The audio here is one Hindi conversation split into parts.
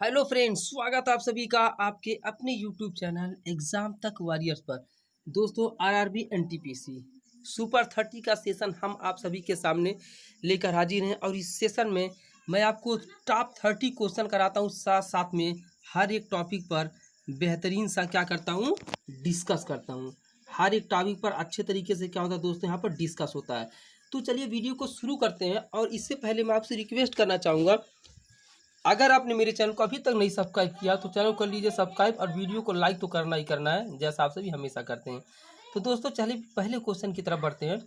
हेलो फ्रेंड्स, स्वागत है आप सभी का आपके अपने यूट्यूब चैनल एग्जाम तक वॉरियर्स पर। दोस्तों, आरआरबी एनटीपीसी सुपर 30 का सेशन हम आप सभी के सामने लेकर हाजिर हैं और इस सेशन में मैं आपको टॉप 30 क्वेश्चन कराता हूं, साथ साथ में हर एक टॉपिक पर बेहतरीन सा क्या करता हूं, डिस्कस करता हूं। हर एक टॉपिक पर अच्छे तरीके से क्या होता है दोस्तों, यहाँ पर डिस्कस होता है। तो चलिए वीडियो को शुरू करते हैं। और इससे पहले मैं आपसे रिक्वेस्ट करना चाहूँगा, अगर आपने मेरे चैनल को अभी तक नहीं सब्सक्राइब किया तो चैनल को कर लीजिए सब्सक्राइब और वीडियो को लाइक तो करना ही करना है, जैसा आप सभी हमेशा करते हैं। तो दोस्तों, चलिए पहले क्वेश्चन की तरफ बढ़ते हैं।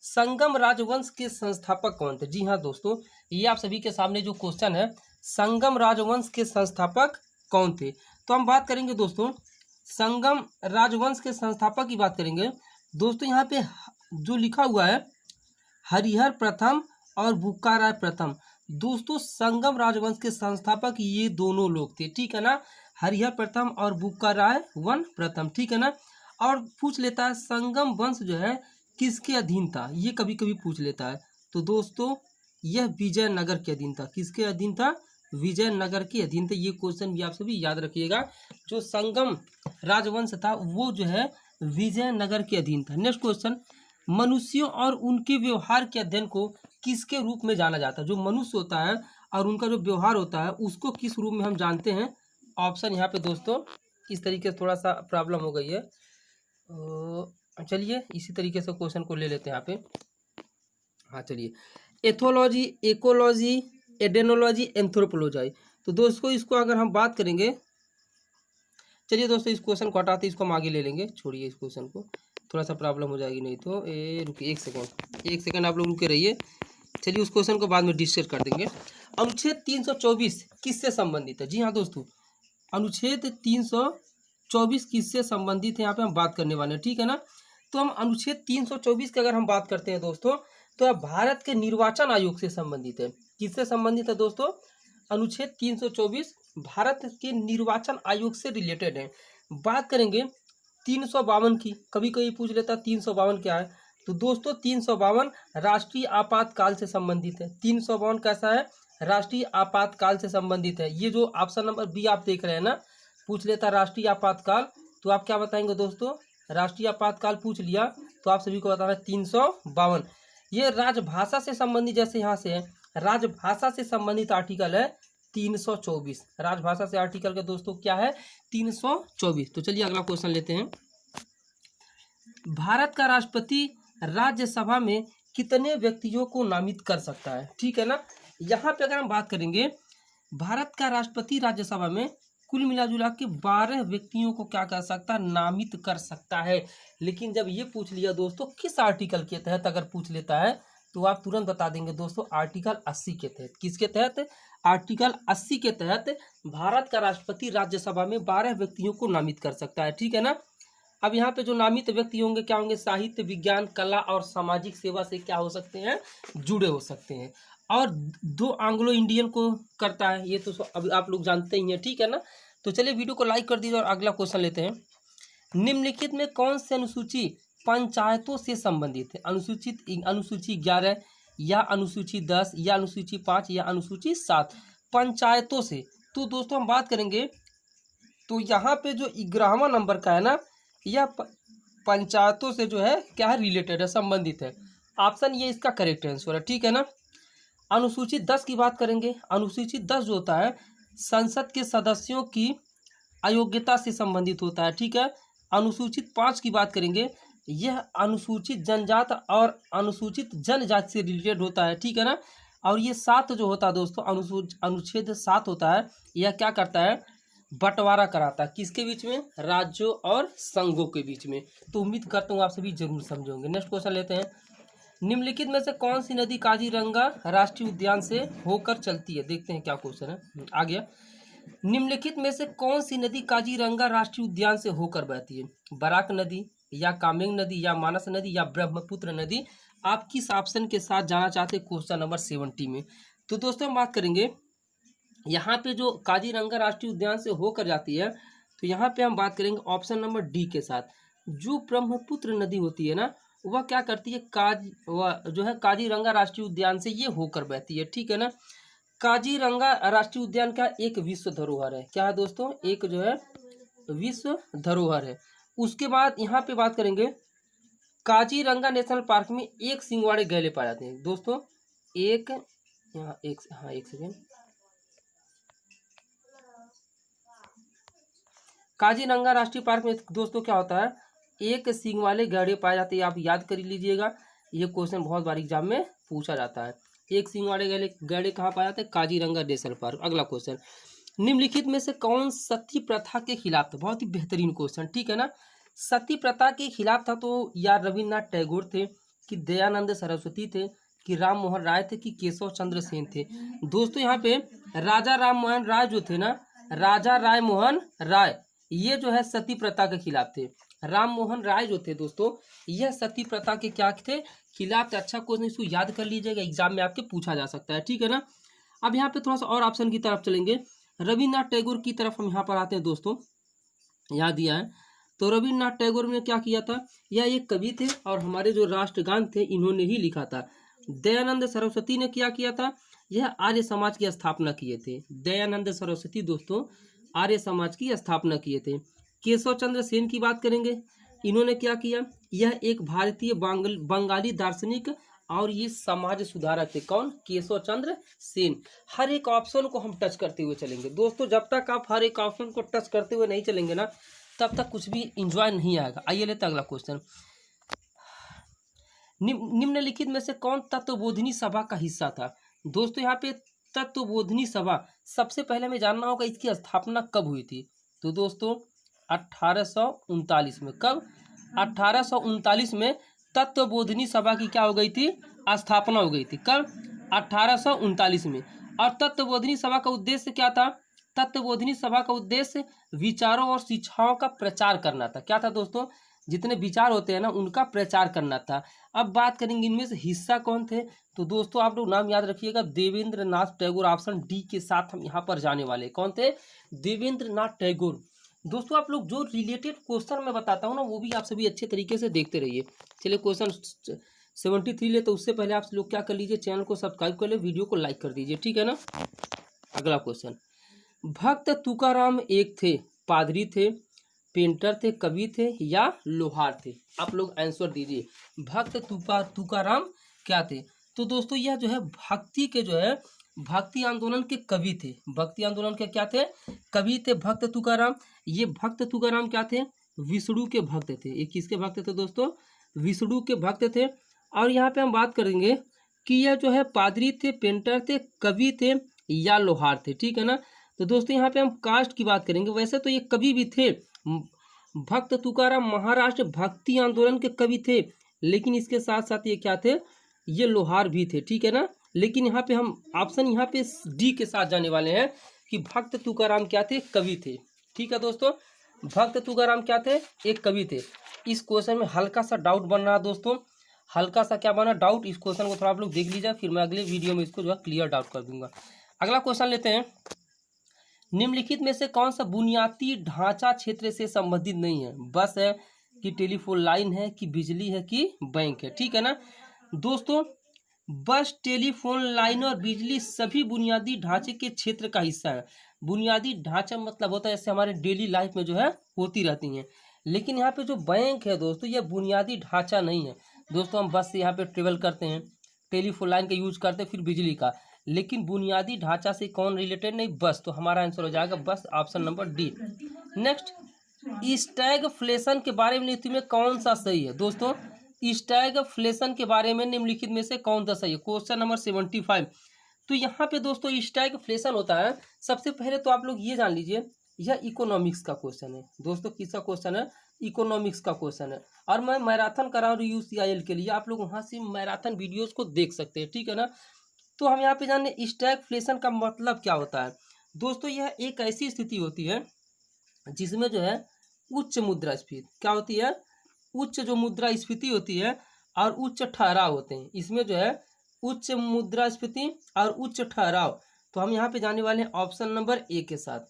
संगम राजवंश के संस्थापक कौन थे? जी हाँ दोस्तों, ये आप सभी के सामने जो क्वेश्चन है, संगम राजवंश के संस्थापक कौन थे। तो हम बात करेंगे दोस्तों, संगम राजवंश के संस्थापक की बात करेंगे। दोस्तों, यहाँ पे जो लिखा हुआ है हरिहर प्रथम और बुक्का राय प्रथम। दोस्तों, संगम राजवंश के संस्थापक ये दोनों लोग थे, ठीक है ना। हरिहर प्रथम और बुक्का राय वन प्रथम, ठीक है ना। और पूछ लेता है संगम वंश जो है किसके अधीन था, ये कभी कभी पूछ लेता है। तो दोस्तों, यह विजयनगर के अधीन था। किसके अधीन था? विजयनगर के अधीन था। ये क्वेश्चन भी आप सभी याद रखिएगा। जो संगम राजवंश था वो जो है विजयनगर के अधीन था। नेक्स्ट क्वेश्चन, मनुष्यों और उनके व्यवहार के अध्ययन को किसके रूप में जाना जाता है? जो मनुष्य होता है और उनका जो व्यवहार होता है उसको किस रूप में हम जानते हैं? ऑप्शन यहाँ पे दोस्तों इस तरीके से थोड़ा सा प्रॉब्लम हो गई है। चलिए इसी तरीके से क्वेश्चन को ले लेते हैं यहाँ पे। हाँ चलिए, एथोलॉजी, इकोलॉजी, एडेनोलॉजी, एंथ्रोपोलॉजी। तो दोस्तों इसको अगर हम बात करेंगे, चलिए दोस्तों इस क्वेश्चन को हटाते इसको हम आगे ले लेंगे, छोड़िए इस क्वेश्चन को, थोड़ा सा प्रॉब्लम हो जाएगी नहीं तो। रुकिए एक सेकंड आप लोग रुके रहिए। चलिए उस क्वेश्चन को बाद में डिस्कस कर देंगे। अनुच्छेद 324 किससे संबंधित है? जी हाँ दोस्तों, अनुच्छेद 324 किससे संबंधित है यहाँ पे हम बात करने वाले हैं, ठीक है ना। तो हम अनुच्छेद 324 की अगर हम बात करते हैं दोस्तों, तो यह भारत के निर्वाचन आयोग से संबंधित है। किससे संबंधित है दोस्तों? अनुच्छेद 324 भारत के निर्वाचन आयोग से रिलेटेड है। बात करेंगे 352 की, कभी कभी पूछ लेता 352 क्या है। तो दोस्तों 352 राष्ट्रीय आपातकाल से संबंधित है। 352 कैसा है? राष्ट्रीय आपातकाल से संबंधित है। ये जो ऑप्शन नंबर बी आप देख रहे हैं ना, पूछ लेता राष्ट्रीय आपातकाल, तो आप क्या बताएंगे दोस्तों? राष्ट्रीय आपातकाल पूछ लिया तो आप सभी को बताना 352। ये राजभाषा से संबंधित, जैसे यहाँ से है राजभाषा से संबंधित आर्टिकल है 324। राजभाषा से आर्टिकल का दोस्तों क्या है? 324। तो चलिए अगला क्वेश्चन लेते हैं। भारत का राष्ट्रपति राज्यसभा में कितने व्यक्तियों को नामित कर सकता है? ठीक है ना। यहाँ पे अगर हम बात करेंगे, भारत का राष्ट्रपति राज्यसभा में कुल मिलाजुला के 12 व्यक्तियों को क्या कर सकता है? नामित कर सकता है। लेकिन जब ये पूछ लिया दोस्तों किस आर्टिकल के तहत अगर पूछ लेता है तो आप तुरंत बता देंगे दोस्तों आर्टिकल 80 के तहत। किसके तहत? आर्टिकल 80 के तहत भारत का राष्ट्रपति राज्यसभा में 12 व्यक्तियों को नामित कर सकता है, ठीक है ना। अब यहाँ पे जो नामित व्यक्ति होंगे क्या होंगे? साहित्य, विज्ञान, कला और सामाजिक सेवा से क्या हो सकते हैं? जुड़े हो सकते हैं। और 2 एंग्लो इंडियन को करता है, ये तो अभी आप लोग जानते ही हैं, ठीक है ना। तो चलिए वीडियो को लाइक कर दीजिए और अगला क्वेश्चन लेते हैं। निम्नलिखित में कौन सी अनुसूची पंचायतों से संबंधित है? अनुसूची 11 या अनुसूची 10 या अनुसूची 5 या अनुसूची 7? पंचायतों से। तो दोस्तों हम बात करेंगे, तो यहाँ पे जो 11वां नंबर का है ना, यह पंचायतों से जो है क्या है? रिलेटेड है, संबंधित है। ऑप्शन ये इसका करेक्ट आंसर है, ठीक है ना। अनुसूचित 10 की बात करेंगे। अनुसूचित 10 जो होता है संसद के सदस्यों की अयोग्यता से संबंधित होता है, ठीक है। अनुसूचित 5 की बात करेंगे, यह अनुसूचित जनजाति और अनुसूचित जनजाति से रिलेटेड होता है, ठीक है ना। और ये 7 जो होता है दोस्तों, अनुच्छेद 7 होता है, यह क्या करता है? बंटवारा कराता है किसके बीच में? राज्यों और संघों के बीच में। तो उम्मीद करता हूँ आप सभी जरूर समझोगे। नेक्स्ट क्वेश्चन लेते हैं। निम्नलिखित में से कौन सी नदी काजीरंगा राष्ट्रीय उद्यान से होकर चलती है? देखते हैं क्या क्वेश्चन है। आ गया। निम्नलिखित में से कौन सी नदी काजीरंगा राष्ट्रीय उद्यान से होकर बहती है? बराक नदी या कामेंग नदी या मानस नदी या ब्रह्मपुत्र नदी? आप किस ऑप्शन के साथ जाना चाहते हैं क्वेश्चन नंबर 70 में? तो दोस्तों हम बात करेंगे, यहाँ पे जो काजीरंगा राष्ट्रीय उद्यान से होकर जाती है, तो यहाँ पे हम बात करेंगे ऑप्शन नंबर डी के साथ। जो ब्रह्मपुत्र नदी होती है ना, वह क्या करती है? वह जो है काजीरंगा राष्ट्रीय उद्यान से ये होकर बहती है, ठीक है ना। काजीरंगा राष्ट्रीय उद्यान का एक विश्व धरोहर है। क्या है दोस्तों? एक जो है विश्व धरोहर है। उसके बाद यहाँ पे बात करेंगे, काजीरंगा नेशनल पार्क में एक सींग वाले गैंडे पाए जाते हैं दोस्तों। एक यहाँ एक सेकेंड। काजीरंगा राष्ट्रीय पार्क में दोस्तों क्या होता है, एक सींग वाले गैंडे पाए जाते हैं। आप याद कर लीजिएगा, ये क्वेश्चन बहुत बार एग्जाम में पूछा जाता है। एक सींग वाले गैंडे कहाँ पाए जाते हैं? Kaziranga national park. अगला क्वेश्चन, निम्नलिखित में से कौन सती प्रथा के खिलाफ था? बहुत ही बेहतरीन क्वेश्चन, ठीक है ना। सती प्रथा के खिलाफ था तो या रविन्द्रनाथ टैगोर थे, कि दयानंद सरस्वती थे, कि राम मोहन राय थे, कि केशव चंद्र सेन थे? दोस्तों यहाँ पे राजा राम मोहन राय जो थे ना, राजा राय मोहन राय, ये जो है सती प्रथा के खिलाफ थे। राम मोहन राय जो थे दोस्तों, यह सती प्रथा के क्या थे? खिलाफ थे। अच्छा क्वेश्चन, इसको याद कर लीजिएगा, एग्जाम में आपके पूछा जा सकता है, ठीक है ना। अब यहाँ पे थोड़ा सा और ऑप्शन की तरफ चलेंगे। रविन्द्रनाथ टैगोर की तरफ हम यहाँ पर आते हैं दोस्तों, यहाँ दिया है। तो रविन्द्रनाथ टैगोर ने क्या किया था? यह एक कवि थे और हमारे जो राष्ट्रगान थे इन्होंने ही लिखा था। दयानंद सरस्वती ने क्या किया था? यह आर्य समाज की स्थापना किए थे। दयानंद सरस्वती दोस्तों आर्य समाज की स्थापना किए थे। केशव चंद्र सेन की बात करेंगे, इन्होंने क्या किया? यह एक भारतीय बंगाली दार्शनिक और ये समाज सुधारक थे। कौन? केशव चंद्र सेन। हर एक ऑप्शन को हम टच करते हुए चलेंगे दोस्तों। जब तक आप हर एक ऑप्शन को टच करते हुए नहीं चलेंगे ना, तब तक कुछ भी इंजॉय नहीं आएगा। आइए लेते अगला क्वेश्चन, निम्नलिखित में से कौन तत्वबोधिनी सभा का हिस्सा था? दोस्तों यहाँ पे तत्वबोधिनी सभा, सबसे पहले हमें जानना होगा इसकी स्थापना कब हुई थी। तो दोस्तों 1839 में। कब? 1839 में तत्वबोधिनी सभा की क्या हो गई थी? स्थापना हो गई थी। कब? 1839 में। और तत्वबोधिनी सभा का उद्देश्य क्या था? तत्वबोधिनी सभा का उद्देश्य विचारों और शिक्षाओं का प्रचार करना था। क्या था दोस्तों? जितने विचार होते हैं ना, उनका प्रचार करना था। अब बात करेंगे इनमें से हिस्सा कौन थे। तो दोस्तों आप लोग नाम याद रखिएगा, देवेंद्र नाथ टैगोर। ऑप्शन डी के साथ हम यहाँ पर जाने वाले। कौन थे? देवेंद्र नाथ टैगोर। दोस्तों आप लोग जो रिलेटेड क्वेश्चन मैं बताता हूँ ना, वो भी आप सभी अच्छे तरीके से देखते रहिए। चलिए क्वेश्चन 73 ले, तो उससे पहले आप लोग क्या कर लीजिए, चैनल को सब्सक्राइब कर ले, वीडियो को लाइक कर दीजिए, ठीक है ना। अगला क्वेश्चन, भक्त तुकाराम एक थे, पादरी थे, पेंटर थे, कवि थे या लोहार थे? आप लोग आंसर दीजिए। भक्त तुकाराम क्या थे? तो दोस्तों यह जो है भक्ति के जो है भक्ति आंदोलन के कवि थे। भक्ति आंदोलन के क्या थे? कवि थे भक्त तुकाराम। ये भक्त तुकाराम क्या थे? विष्णु के भक्त थे। ये किसके भक्त थे दोस्तों? विष्णु के भक्त थे। और यहाँ पे हम बात करेंगे कि यह जो है पादरी थे, पेंटर थे, कवि थे या लोहार थे, ठीक है ना। तो दोस्तों यहाँ पे हम कास्ट की बात करेंगे। वैसे तो ये कवि भी थे, भक्त तुकाराम महाराष्ट्र भक्ति आंदोलन के कवि थे, लेकिन इसके साथ साथ ये क्या थे? ये लोहार भी थे, ठीक है ना। लेकिन यहाँ पे हम ऑप्शन यहाँ पे डी के साथ जाने वाले हैं कि भक्त तुकाराम क्या थे? कवि थे, ठीक है दोस्तों। भक्त तुकाराम क्या थे? एक कवि थे। इस क्वेश्चन में हल्का सा डाउट बन रहा है दोस्तों, हल्का सा क्या बना? डाउट। इस क्वेश्चन को थोड़ा आप लोग देख लीजिए, फिर मैं अगले वीडियो में इसको जो है क्लियर डाउट कर दूंगा। अगला क्वेश्चन लेते हैं, निम्नलिखित में से कौन सा बुनियादी ढांचा क्षेत्र से संबंधित नहीं है? बस है, कि टेलीफोन लाइन है, कि बिजली है, कि बैंक है, ठीक है ना। दोस्तों बस, टेलीफोन लाइन और बिजली सभी बुनियादी ढांचे के क्षेत्र का हिस्सा है। बुनियादी ढांचा मतलब होता है जैसे हमारे डेली लाइफ में जो है होती रहती हैं। लेकिन यहाँ पे जो बैंक है दोस्तों, यह बुनियादी ढांचा नहीं है। दोस्तों हम बस से यहाँ पे ट्रेवल करते हैं, टेलीफोन लाइन का यूज करते हैं, फिर बिजली का, लेकिन बुनियादी ढांचा से कौन रिलेटेड नहीं? बस। तो हमारा आंसर हो जाएगा बस, option number D. Next, stagflation के बारे में निम्नलिखित में कौन सा सही है? दोस्तों स्टैगफ्लेशन के बारे में निम्नलिखित में से कौन सा सही है? Question number 75। तो यहाँ पे दोस्तों स्टैगफ्लेशन होता है, सबसे पहले तो आप लोग ये जान लीजिए, यह इकोनॉमिक्स का क्वेश्चन है दोस्तों। किसका क्वेश्चन है? इकोनॉमिक्स का क्वेश्चन है। और मैं मैराथन करा रहा हूँ UCIL के लिए, आप लोग वहाँ से मैराथन वीडियोज को देख सकते हैं, ठीक है ना। तो हम यहाँ पे जाने स्टैगफ्लेशन का मतलब क्या होता है। दोस्तों यह एक ऐसी स्थिति होती है जिसमें जो है उच्च मुद्रास्फीति क्या होती है? उच्च जो मुद्रास्फीति होती है और उच्च ठहराव होते हैं, इसमें जो है उच्च मुद्रास्फीति और उच्च ठहराव। तो हम यहाँ पे जाने वाले हैं ऑप्शन नंबर ए के साथ,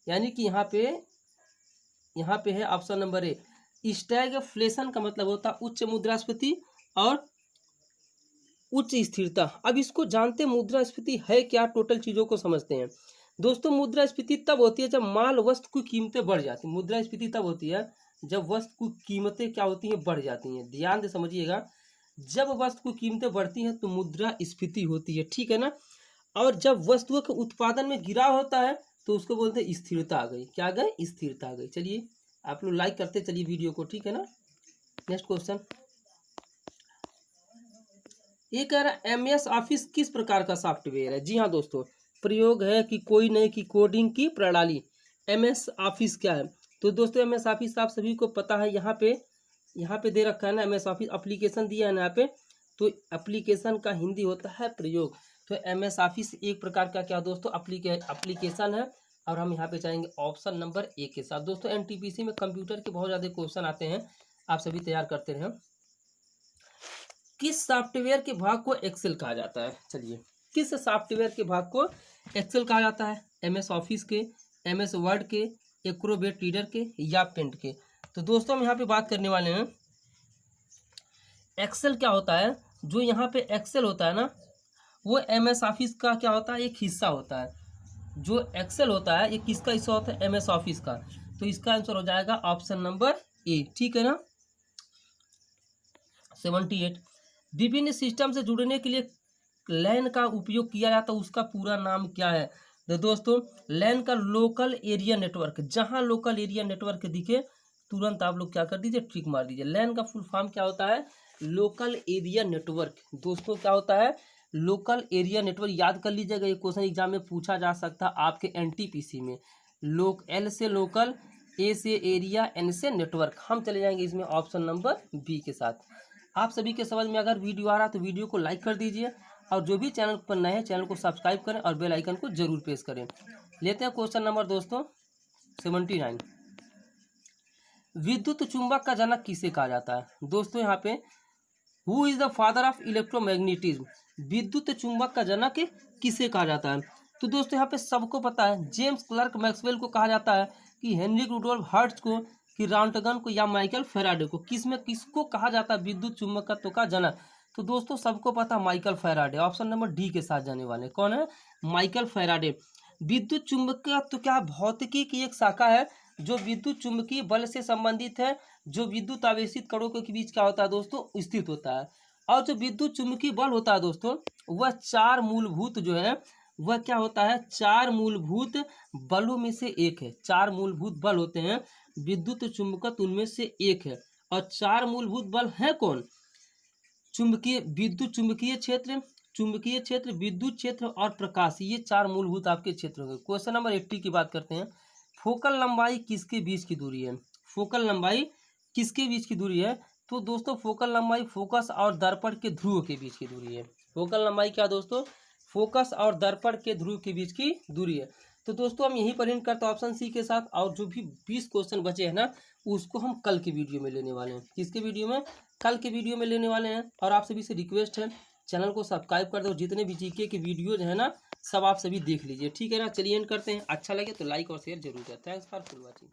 यानी कि यहाँ पे है ऑप्शन नंबर ए। स्टैगफ्लेशन का मतलब होता है उच्च मुद्रास्फीति और उच्च स्थिरता। अब इसको जानते मुद्रास्फीति है क्या, टोटल चीज़ों को समझते हैं। दोस्तों मुद्रास्फीति तब होती है जब माल वस्तु की कीमतें बढ़ जाती हैं। मुद्रास्फीति तब होती है जब वस्तु की कीमतें क्या होती हैं, बढ़ जाती हैं। ध्यान से समझिएगा, जब वस्तु की कीमतें बढ़ती हैं तो मुद्रास्फीति होती है, ठीक है ना। और जब वस्तुओं के उत्पादन में गिराव होता है तो उसको बोलते हैं स्थिरता आ गई। क्या आ गई, स्थिरता आ गई। चलिए आप लोग लाइक करते चलिए वीडियो को, ठीक है ना। नेक्स्ट क्वेश्चन, ये कह रहा है MS ऑफिस किस प्रकार का सॉफ्टवेयर है। जी हाँ दोस्तों, प्रयोग है कि कोई नहीं कि कोडिंग की प्रणाली। MS ऑफिस क्या है, तो दोस्तों MS ऑफिस आप सभी को पता है, यहाँ पे दे रखा है ना, MS ऑफिस एप्लीकेशन दिया है ना यहाँ पे, तो एप्लीकेशन का हिंदी होता है प्रयोग। तो MS ऑफिस एक प्रकार का क्या दोस्तों, एप्लीकेशन है। और हम यहाँ पे चाहेंगे ऑप्शन नंबर ए के साथ। दोस्तों NTPC में कंप्यूटर के बहुत ज़्यादा क्वेश्चन आते हैं, आप सभी तैयार करते रहें। किस सॉफ्टवेयर के भाग को एक्सेल कहा जाता है। चलिए, किस सॉफ्टवेयर के भाग को एक्सेल कहा जाता है, MS ऑफिस के, MS वर्ड के, एक्रोबेट रीडर के या पेंट के। तो दोस्तों हम यहाँ पे बात करने वाले हैं, एक्सेल क्या होता है। जो यहाँ पे एक्सेल होता है ना, वो MS ऑफिस का क्या होता है, एक हिस्सा होता है। जो एक्सेल होता है ये किसका हिस्सा होता है, MS ऑफिस का। तो इसका आंसर हो जाएगा ऑप्शन नंबर ए, ठीक है ना। 78, विभिन्न सिस्टम से जुड़ने के लिए लैन का उपयोग किया जाता है, उसका पूरा नाम क्या है। तो दोस्तों लैन का लोकल एरिया नेटवर्क, जहां लोकल एरिया नेटवर्क दिखे तुरंत आप लोग क्या कर दीजिए, ट्रिक मार दीजिए। लैन का फुल फॉर्म क्या होता है, लोकल एरिया नेटवर्क। दोस्तों क्या होता है, लोकल एरिया नेटवर्क। याद कर लीजिएगा, ये क्वेश्चन एग्जाम में पूछा जा सकता है आपके NTPC में। L से लोकल, A से एरिया, N से नेटवर्क। हम चले जाएंगे इसमें ऑप्शन नंबर बी के साथ। आप सभी के समझ में अगर वीडियो आ रहा है तो वीडियो को लाइक कर दीजिए, और जो भी चैनल पर नए हैं चैनल को सब्सक्राइब करें और बेल आइकन को जरूर प्रेस करें। लेते हैं क्वेश्चन नंबर दोस्तों 79, विद्युत चुंबक का जनक किसे कहा जाता है। दोस्तों यहाँ पे who is the father of electromagnetism, विद्युत चुंबक का जनक किसे कहा जाता है। तो दोस्तों यहाँ पे सबको पता है, जेम्स क्लर्क मैक्सवेल को कहा जाता है, कि हेनरिक रुडोल्फ हर्ट्ज को, कि रॉन्टगन को, या माइकल फैराडे को। किसको कहा जाता है विद्युत चुंबकत्व का जनक। तो दोस्तों सबको पता Michael Faraday. Option number D के साथ जाने वाले कौन है, माइकल फैराडे। विद्युत चुंबकत्व क्या, भौतिकी की एक शाखा है जो विद्युत चुंबकीय बल से संबंधित है, जो विद्युत आवेशित कणों के बीच क्या होता है दोस्तों, स्थित होता है। और जो विद्युत चुंबकीय बल होता है दोस्तों, वह चार मूलभूत जो है, वह क्या होता है, चार मूलभूत बलों में से एक है। चार मूलभूत बल होते हैं, विद्युत चुंबकत्व उनमें से एक है। और चार मूलभूत बल है कौन, चुंबकीय, विद्युत चुंबकीय क्षेत्र, विद्युत क्षेत्र और प्रकाश। ये चार मूलभूत आपके क्षेत्र होंगे। क्वेश्चन नंबर 80 की बात करते हैं, फोकल लंबाई किसके बीच की दूरी है। फोकल लंबाई किसके बीच की दूरी है। तो दोस्तों फोकल लंबाई फोकस और दर्पण के ध्रुव के बीच की दूरी है। फोकल लंबाई क्या दोस्तों, फोकस और दर्पण के ध्रुव के बीच की दूरी है। तो दोस्तों हम यही पर एंड करते हैं ऑप्शन सी के साथ। और जो भी 20 क्वेश्चन बचे हैं ना, उसको हम कल के वीडियो में लेने वाले हैं। किसके वीडियो में, कल के वीडियो में लेने वाले हैं। और आप सभी से रिक्वेस्ट है, चैनल को सब्सक्राइब कर दो। जितने भी जीके के वीडियोज है ना, सब आप सभी देख लीजिए, ठीक है ना। चलिए एंड करते हैं। अच्छा लगे तो लाइक और शेयर जरूर करें। Thanks for watching.